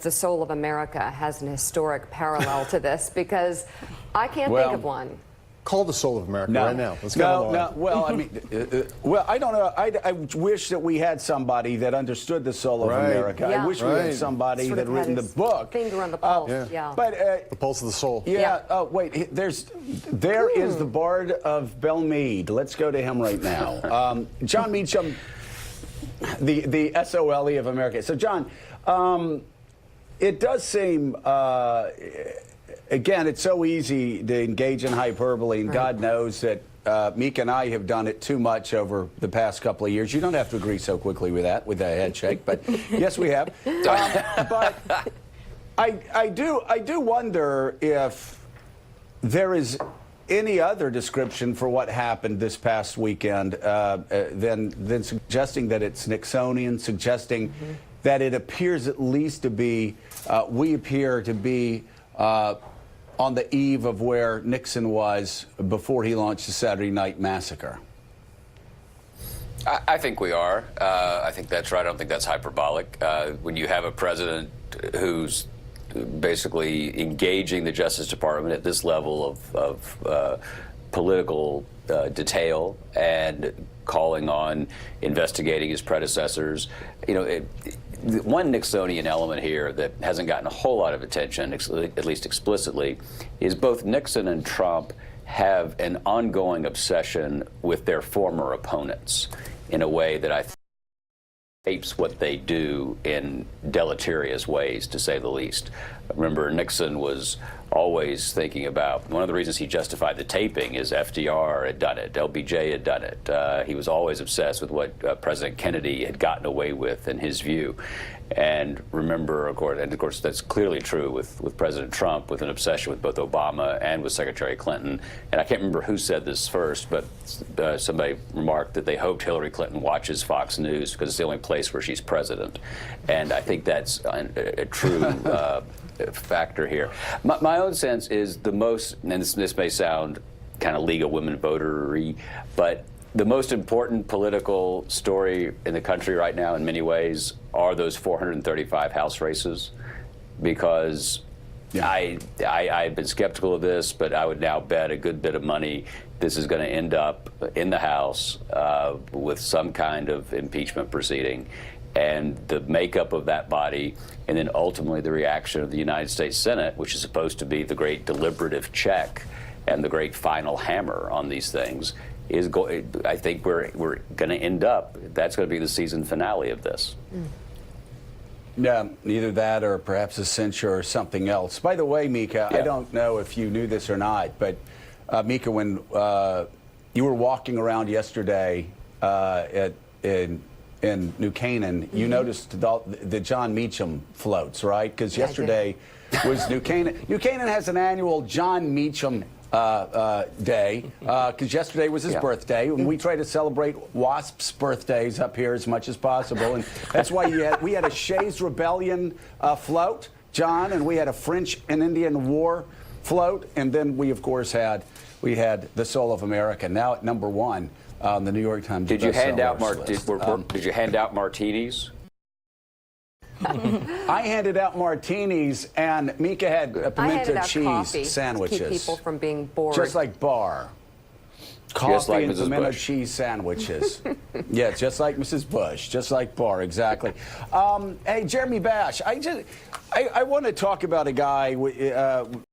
the soul of America has an historic parallel to this? Because I can't think of one. Call the soul of America right now. Let's go. No. Well, I mean, well, I don't know. I wish that we had somebody that understood the soul of America. Yeah. I wish we had somebody that had written the book. Finger on the pulse. Yeah. But the pulse of the soul. Yeah. Oh, wait. There is the Bard of Belmead. Let's go to him right now. John Meacham, the SOLE of America. So, John, it does seem. Again, it's so easy to engage in hyperbole, and God knows that Meek and I have done it too much over the past couple of years. You don't have to agree so quickly with that, with a head shake, but yes, we have. But I do wonder if there is any other description for what happened this past weekend than suggesting that it's Nixonian, suggesting that it appears at least to be, we appear to be on the eve of where Nixon was before he launched the Saturday Night Massacre. I think we are. I think that's right. I don't think that's hyperbolic. When you have a president who's basically engaging the Justice Department at this level of political detail and calling on investigating his predecessors, one Nixonian element here that hasn't gotten a whole lot of attention, at least explicitly, is both Nixon and Trump have an ongoing obsession with their former opponents in a way that I think shapes what they do in deleterious ways, to say the least. Remember, Nixon was always thinking about, one of the reasons he justified the taping is FDR had done it, LBJ had done it. He was always obsessed with what President Kennedy had gotten away with, in his view. And remember, of course, that's clearly true with President Trump, with an obsession with both Obama and with Secretary Clinton. And I can't remember who said this first, but somebody remarked that they hoped Hillary Clinton watches Fox News because it's the only place where she's president. And I think that's a true factor here. My own sense is the most, and this may sound kind of League of Women voter-y, but the most important political story in the country right now, in many ways, are those 435 House races, because I've been skeptical of this, but I would now bet a good bit of money this is going to end up in the House with some kind of impeachment proceeding. And the makeup of that body, and then ultimately the reaction of the United States Senate, which is supposed to be the great deliberative check and the great final hammer on these things, is I think we're going to end up, that's going to be the season finale of this. Yeah, either that or perhaps a censure or something else. By the way, Mika, I don't know if you knew this or not, but Mika, when you were walking around yesterday in New Canaan, you noticed the John Meacham floats, right? Because yesterday was New Canaan. New Canaan has an annual John Meacham day, because yesterday was his birthday, and we try to celebrate WASP's birthdays up here as much as possible, and that's why we had a Shays Rebellion float, John, and we had a French and Indian War float, and then we, of course, had the Soul of America, now at #1 on the New York Times. Did you hand out did you hand out martinis? I handed out martinis, and Mika had pimento cheese sandwiches. To keep people from being bored. Just like Barr. Coffee and pimento cheese sandwiches. Yeah, just like Mrs. Bush, just like Barr, exactly. Hey, Jeremy Bash, I want to talk about a guy